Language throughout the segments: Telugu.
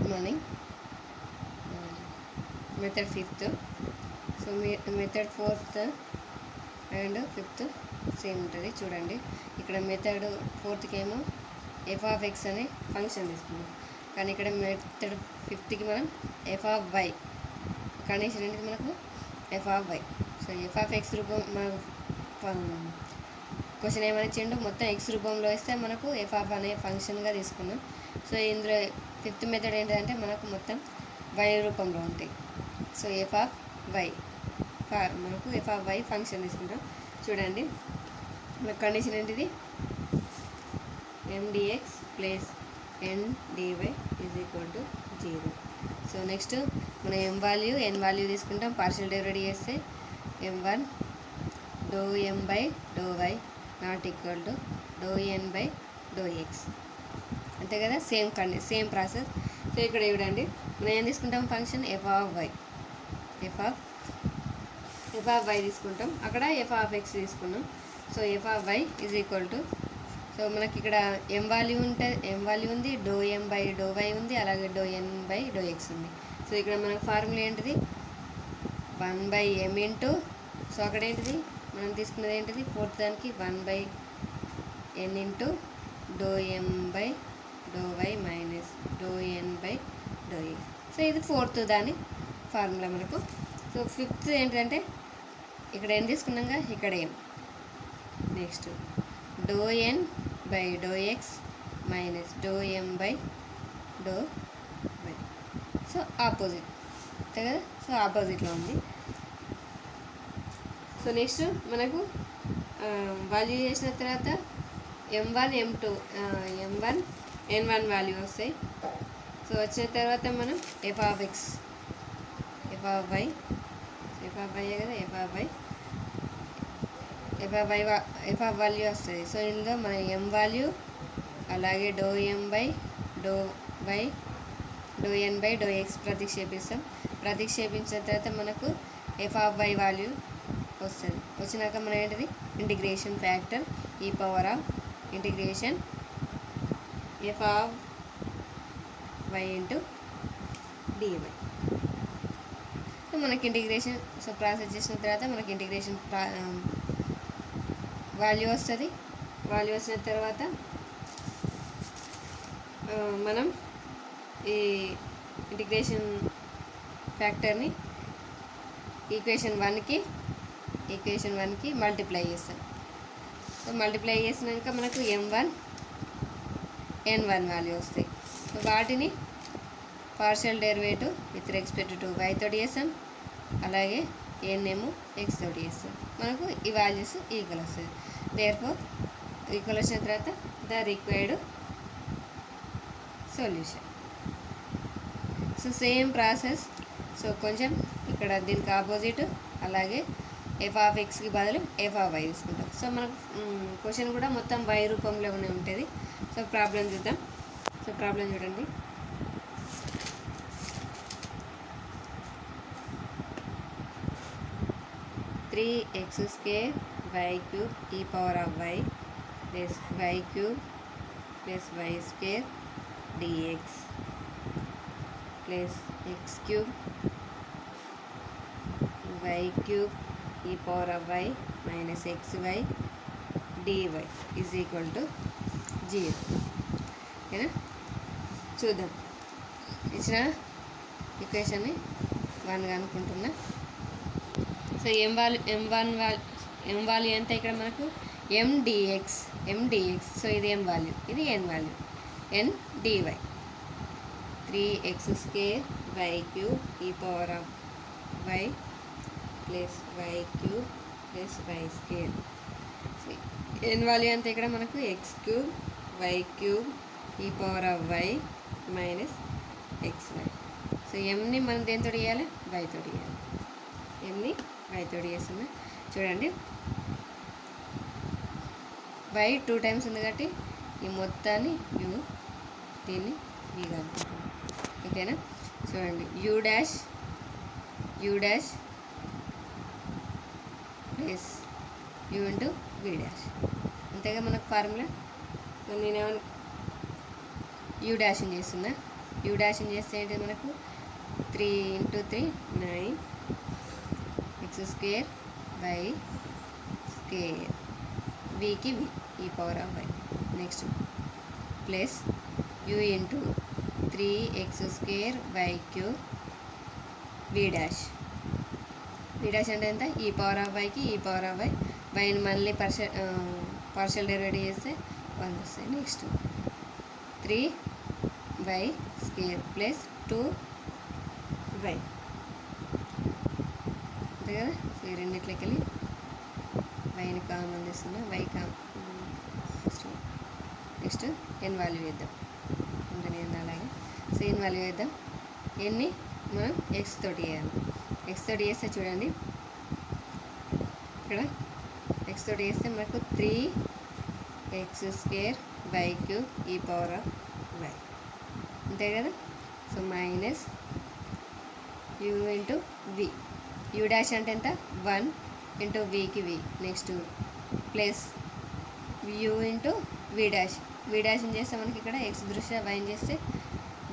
Good morning. Method 5th. So method 4th and 5th same ఉంటుంది. చూడండి, ఇక్కడ మెథడ్ 4th ఏమో ఎఫ్ ఆఫ్ ఎక్స్ అనే ఫంక్షన్ తీసుకున్నాం, కానీ ఇక్కడ మెథడ్ 5th మనం ఎఫ్ ఆఫ్ వై కండిషన్ అనేది మనకు f of y. So f of x రూపం మనకు క్వశ్చన్ ఏమైనా ఇచ్చిండు, మొత్తం ఎక్స్ రూపంలో వేస్తే మనకు ఎఫ్ ఆఫ్ అనే ఫంక్షన్గా తీసుకున్నాం. సో ఇందులో 5th మెథడ్ ఏంటంటే మనకు మొత్తం వై రూపంలో ఉంటాయి. సో ఎఫ్ ఆఫ్ వై మనకు ఎఫ్ ఆఫ్ వై ఫంక్షన్ తీసుకుంటాం. చూడండి, మన కండిషన్ ఏంటిది, m dx plus n dy is equal to 0. So next మనం ఎన్ వాల్యూ తీసుకుంటాం, పార్షియల్ డెరివేటివ్ చేస్తే m1 do M by do y not equal to do N by do x, అంతే కదా. Same process. సో ఇక్కడ చూడండి, మనం ఏం తీసుకుంటాం, ఫంక్షన్ ఎఫ్ ఆఫ్ వై తీసుకుంటాం, అక్కడ ఎఫ్ ఆఫ్ ఎక్స్ తీసుకున్నాం. So f of y is equal to, so మనకి ఇక్కడ ఎం వాల్యూ ఉంది, do M by do y ఉంది, అలాగే do N by do x ఉంది. సో ఇక్కడ మనకు ఫార్ములా ఏంటిది, 1/m ఇంటూ, సో అక్కడ ఏంటిది మనం తీసుకున్నది ఏంటిది, 4th దానికి 1/n into do M by do y minus do N by do x. So ఇది 4th దాని ఫార్ములా మనకు. సో 5th ఏంటంటే ఇక్కడ ఏం తీసుకున్నాగా, ఇక్కడ ఏం, next do N by do x minus do M by do y. So opposite, అంతే కదా. సో ఆపోజిట్లో ఉంది. సో నెక్స్ట్ మనకు వాల్యూ చేసిన తర్వాత m1 m2 m1 n1 value వస్తాయి. సో వచ్చిన తర్వాత మనం f of x f of y కదా, ఎఫ్ ఆఫ్ వాల్యూ వస్తుంది. సో ఇందులో మన ఎం వాల్యూ, అలాగే డో ఎం బై డో వై డో ఎన్ బై డో ఎక్స్ ప్రతిక్షేపించిన తర్వాత మనకు ఎఫ్ ఆఫ్ వై వాల్యూ వస్తుంది. వచ్చినాక మనం ఏంటిది, integration factor e power of integration f of y into dy. So మనకి ఇంటిగ్రేషన్, సో ప్రాసెస్ చేసిన తర్వాత మనకి ఇంటిగ్రేషన్ వాల్యూ వస్తుంది. వాల్యూ వచ్చిన తర్వాత మనం ఈ ఇంటిగ్రేషన్ ఫ్యాక్టర్ని ఈక్వేషన్ 1కి మల్టిప్లై చేస్తాం. సో మల్టిప్లై చేసినాక మనకు m1 n1 వాల్యూ వస్తాయి. సో వాటిని partial derivative with respect to y తోటి చేస్తాం, అలాగే n ఏమో x తోటి చేస్తాం. మనకు ఈ వాల్యూస్ ఈక్వల్ వస్తుంది. దేర్ఫోర్ ఈక్వల్ వచ్చిన తర్వాత the required solution. So same process. So కొంచెం ఇక్కడ దీనికి ఆపోజిట్, అలాగే ఎఫ్ ఆఫ్ ఎక్స్కి బదులు ఎఫ్ ఆఫ్ వై తీసుకుంటాం. సో మనకు క్వశ్చన్ కూడా మొత్తం వై రూపంలోనే ఉంటుంది. సో ప్రాబ్లం చూద్దాం. సో ప్రాబ్లం చూడండి, three x square y cube e power of y plus y cube plus y square d x plus x cube y cube e power of y minus x y dy is equal to 0. ఓకేనా. చూద్దాం, ఇచ్చిన ఈక్వేషన్ని 1గా అనుకుంటున్నా. సో ఎం వాల్యూ ఎంత ఇక్కడ మనకు, ఎండిఎక్స్. సో ఇది ఎం వాల్యూ, ఇది N value, N d y 3x square y cube e power of y plus y cube plus y square. N value అంతా ఇక్కడ మనకు x cube y cube e power of y minus x y. So ఎంని మనం దేనితో ఇవ్వాలి, వైతో ఇవ్వాలి. ఎంని వైతో చేస్తున్నా. చూడండి, వై 2 టైమ్స్ ఉంది కాబట్టి ఈ మొత్తాన్ని యూ, దీన్ని వీగా అనుకుంటున్నాం. ఓకేనా. చూడండి, u dash plus u into v dash, అంతేగా మనకు ఫార్ములా. నేనేమన్నా యూ డాషింగ్ చేస్తున్నా, యూ డాష్ని చేస్తే ఏంటి మనకు 3 × 3 9 ఎక్స్ స్క్వేర్ వై స్క్వేర్ వికి v e power of y. Next plus u into 3x² y cube v dash. V dash అంటే ఎంత? ఈ పవర్ ఆఫ్ వైకి ఈ పవర్ ఆఫ్ వై. వైని మళ్ళీ పార్షియల్ డెరివేటివ్ చేస్తే 1 వస్తాయి. నెక్స్ట్ 3y² ప్లస్ 2y అంతే కదా. సో ఈ రెండిట్లోకి వెళ్ళి వైని కామన్ తీస్తున్నా. వై నెక్స్ట్ ఎన్ వాల్యూ వేద్దాం. ఇంకా నేను అలాగే సో ఎన్ వాల్యూ వేద్దాం. ఎన్ని మనం ఎక్స్ తోటి వేయాలి. ఎక్స్ తోటి వేస్తే చూడండి ఇక్కడ ఎక్స్ తోటి వేస్తే మనకు 3x² y cube e power of y అంతే కదా. So minus u into v. U dash అంటే ఎంత? 1 ఇంటూ వికి v. Next plus u into v dash. V డాష్ని చేస్తే మనకి ఇక్కడ ఎక్స్ దృష్ట్యా వైని చేస్తే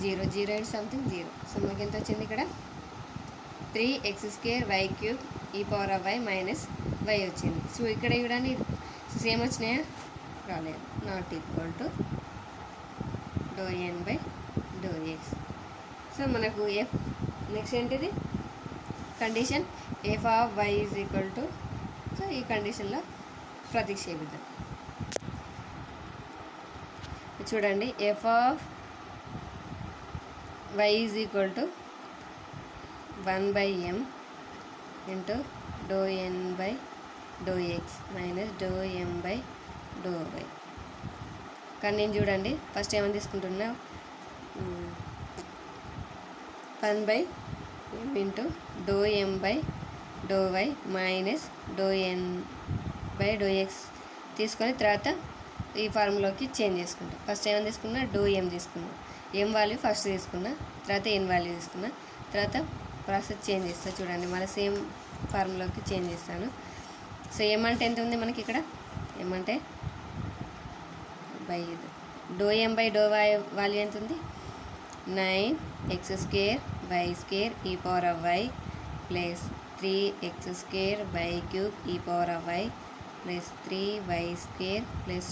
0 0 అండ్ సంథింగ్ 0. సో మనకి ఎంత వచ్చింది ఇక్కడ? 3x² y cube e power of y minus y వచ్చింది. సో ఇక్కడ చూడండి సేమ్ వచ్చినాయా? రాలేదు. Not equal to ∂n/∂x. So మనకు ఎఫ్ నెక్స్ట్ ఏంటిది condition f of y is equal to. So ఈ కండిషన్లో ప్రతిక్షేపిద్దాం. చూడండి f of y is equal to 1/m into ∂n/∂x minus ∂m/∂y. కానీ నేను చూడండి ఫస్ట్ ఏమని తీసుకుంటున్నా 1/m into ∂m/∂y minus ∂n/∂x తీసుకొని తర్వాత ఈ ఫార్ములాకి చేంజ్ చేసుకుంటాం. ఫస్ట్ ఏమని తీసుకున్నా? ∂m తీసుకున్నా. m వాల్యూ ఫస్ట్ తీసుకున్నా, తర్వాత n వాల్యూ తీసుకున్నా, తర్వాత ప్రాసెస్ చేంజ్ చేస్తా. చూడండి మళ్ళీ సేమ్ ఫార్ములాకి చేంజ్ చేస్తాను. సో ఏమంటే ఎంత ఉంది మనకి ఇక్కడ? ఏమంటే ∂m/∂y వాల్యూ ఎంత ఉంది? 9x² y² e power of y plus 3x² y cube e power of y plus 3y² plus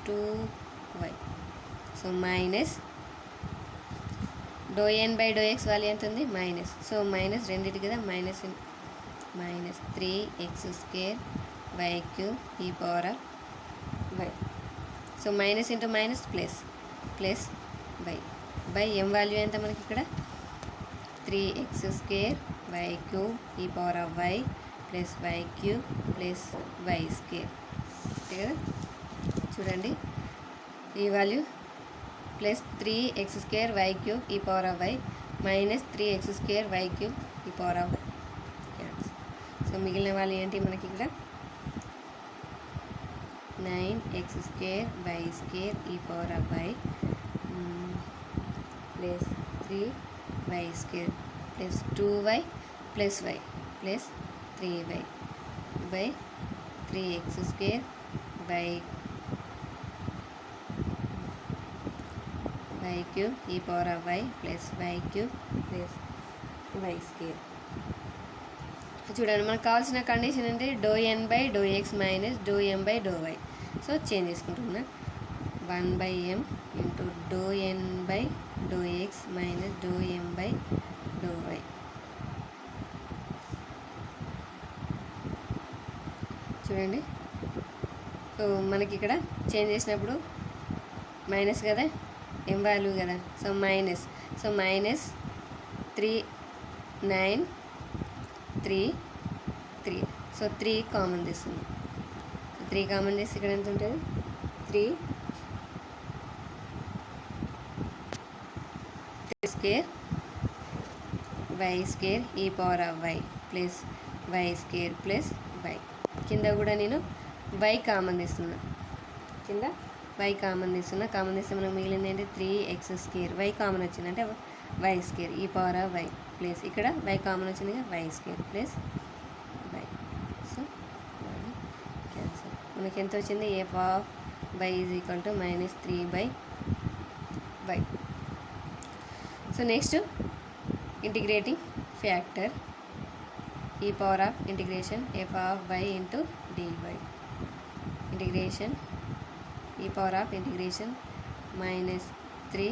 2y. So minus ∂n/∂x value ఎంత ఉంది? మైనస్. సో మైనస్ రెండింటి కదా minus 3x² y cube e power of y. So minus into minus plus plus by M value ఎంత మనకి ఇక్కడ? 3x² y cube e power of y plus y cube plus y² అంతే కదా. చూడండి ఈ value plus 3x² y cube e power of y minus 3x² y cube e power of y. So మిగిలిన వాళ్ళు ఏంటి మనకి ఇక్కడ? 9x² y² e power of y plus 3y² plus 2y plus y plus 3y by 3x² y cube e power of y plus y cube plus y². చూడండి మనకు కావాల్సిన కండిషన్ అంటే ∂n/∂x minus ∂m/∂y. So change చేసుకుంటున్నా 1/m into ∂n/∂x minus ∂m/∂y. చూడండి సో మనకి ఇక్కడ చేంజ్ చేసినప్పుడు మైనస్ కదా ఎం వాల్యూ కదా. So minus 3 9 3 3. సో 3 కామన్ తీస్తుంది. 3 కామన్ తీసి ఇక్కడ ఎంత ఉంటుంది? 3x² y² e power of y plus y² plus y. కింద కూడా నేను వై కామన్ తీస్తున్నా. కామన్ తీస్తే మనకు మిగిలింది ఏంటి? 3x² వై కామన్ వచ్చింది అంటే y² e power of y plus ఇక్కడ వై కామన్ వచ్చింది y² plus y. So cancel. మనకి ఎంత వచ్చింది? F of y is equal to -3/y. So next integrating factor e power of integration f of y into dy integration e power of integration minus 3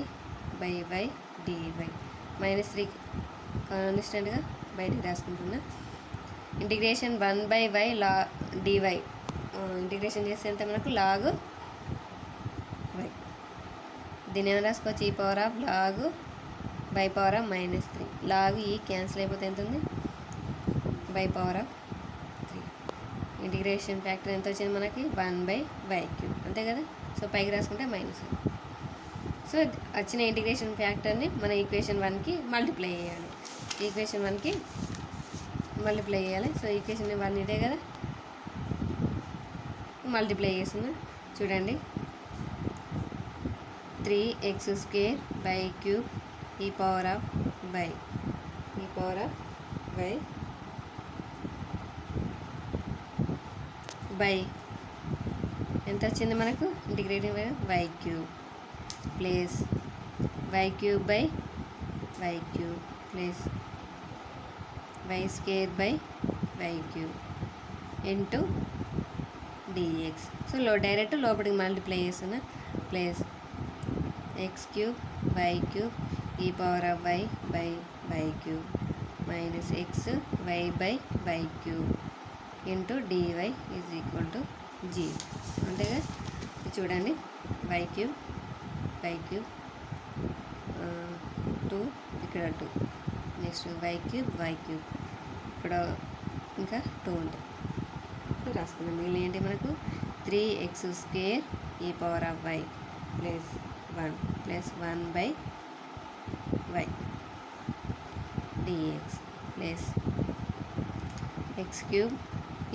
by y dy minus 3 కాన్స్టెంట్గా బయటికి రాసుకుంటున్నా. Integration 1 by y dy integration చేస్తే ఎంత మనకు లాగ్ y. దీని ఏమైనా రాసుకోవచ్చు e power of log y power of -3. Log e cancel అయిపోతే ఎంత ఉంది y power of 3. Integration factor ఎంత వచ్చింది మనకి 1/y³ అంతే కదా. సో పైకి రాసుకుంటే -1. సో వచ్చిన ఇంటిగ్రేషన్ ఫ్యాక్టర్ని మన ఈక్వేషన్ 1కి మల్టిప్లై చేయాలి. ఈక్వేషన్ 1కి మల్టిప్లై చేయాలి. సో ఈక్వేషన్ 1 ఇదే కదా, మల్టిప్లై చేస్తున్నా చూడండి. 3x² e power of y by ఎంత వచ్చింది మనకు integrating y³ plus y³ by y³ plus y² by y³ into dx. So direct లోపలికి మల్టిప్లై చేస్తున్నా. Plus x³ y³ e power of y by y³ minus xy by y³ into dy is equal to 0 అంతేగా. చూడండి y³ 2 ఇక్కడ 2 నెక్స్ట్ y³ ఇక్కడ ఇంకా 2 ఉంటుంది రాసుకుందాం. మిగిలిన ఏంటి మనకు 3x² e power of y plus 1 plus 1/y dx plus x³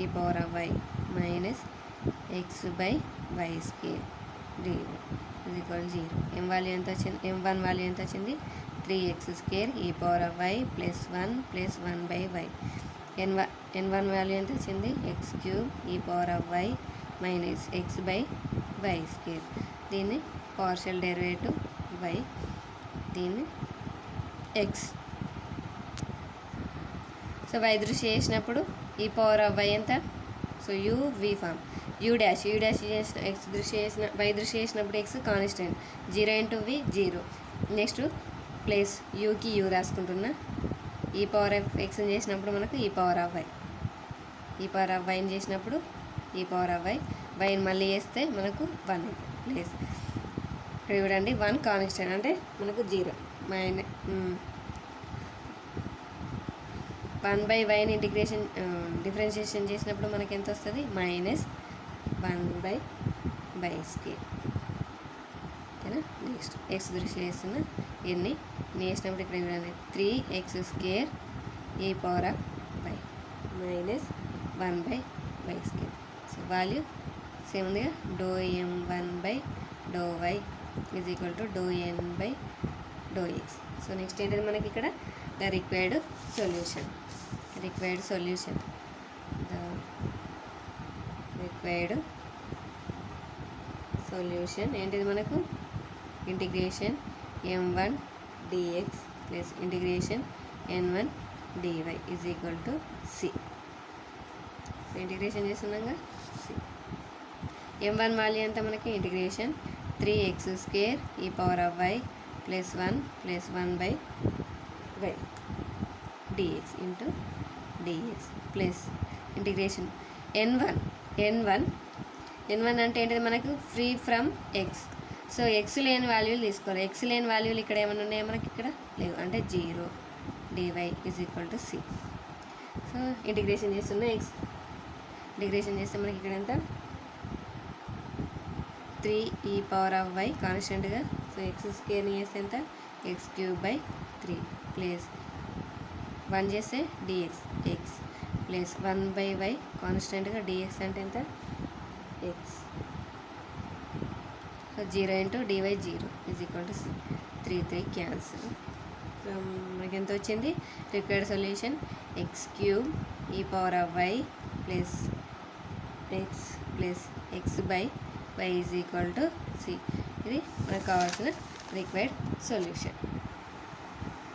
e power of y minus x/y² dy is equal 0. m1 value ఎంత వచ్చింది 3x² e power of y plus 1 plus 1/y. n1 value ఎంత వచ్చింది x³ e power of y minus x/y². దీన్ని పార్షియల్ డెరివేటివ్ y, దీన్ని x. సో y దృష్టి చేసినప్పుడు ఈ పవర్ ఆఫ్ y ఎంత, so u v form u dash చేసిన x దృష్టి చేసిన y దృష్టి చేసినప్పుడు x constant 0 into v 0. Next plus యూకి u రాసుకుంటున్నా. ఈ పవర్ ఆఫ్ ఎక్స్ని చేసినప్పుడు మనకు ఈ పవర్ ఆఫ్ వైని చేసినప్పుడు ఈ పవర్ ఆఫ్ వైని మళ్ళీ వేస్తే మనకు 1 ప్లస్ ఇక్కడ చూడండి 1 కాన్స్టెంట్ అంటే మనకు 0 1/yని ఇంటిగ్రేషన్ డిఫరెన్షియేషన్ చేసినప్పుడు మనకి ఎంత వస్తుంది -1/y². ఓకేనా. నెక్స్ట్ ఎక్స్ దృష్టి చేస్తున్నా ఎన్ని వేసినప్పుడు ఇక్కడ చూడండి 3x² e power of y minus 1/y². So value same ఉందిగా m1/y is equal to n/x. So next ఏంటంటే మనకి ఇక్కడ ద రిక్వైర్డ్ సొల్యూషన్ ఏంటిది మనకు integration m1 dx plus integration n1 dy is equal to c. Integration చేస్తున్నాగా c. m1 వాల్యూ ఎంత మనకి integration 3x² e power of y plus 1 plus 1/y dx into dx plus integration n1 అంటే ఏంటిది మనకు free from x. So X లేని వాల్యూలు తీసుకోవాలి. ఎక్స్ లేని వాల్యూలు ఇక్కడ ఏమైనా ఉన్నాయో మనకి ఇక్కడ లేవు అంటే 0 dy is equal to c. So integration చేస్తున్న ఎక్స్ ఇంటిగ్రేషన్ చేస్తే మనకి ఇక్కడ ఎంత 3 e పవర్ ఆఫ్ y కాన్స్టెంట్గా. సో x² చేస్తే ఎంత x³ 3 ప్లస్ 1 చేస్తే dx x ప్లస్ 1/y కాన్స్టెంట్గా dx అంటే ఎంత x. So 0 into dy 0 is equal to 3 cancel. So మనకి ఎంత వచ్చింది required solution x³ e power of y plus x plus x/y is equal to c. ఇది మనకు కావాల్సిన రిక్వైర్డ్ సొల్యూషన్.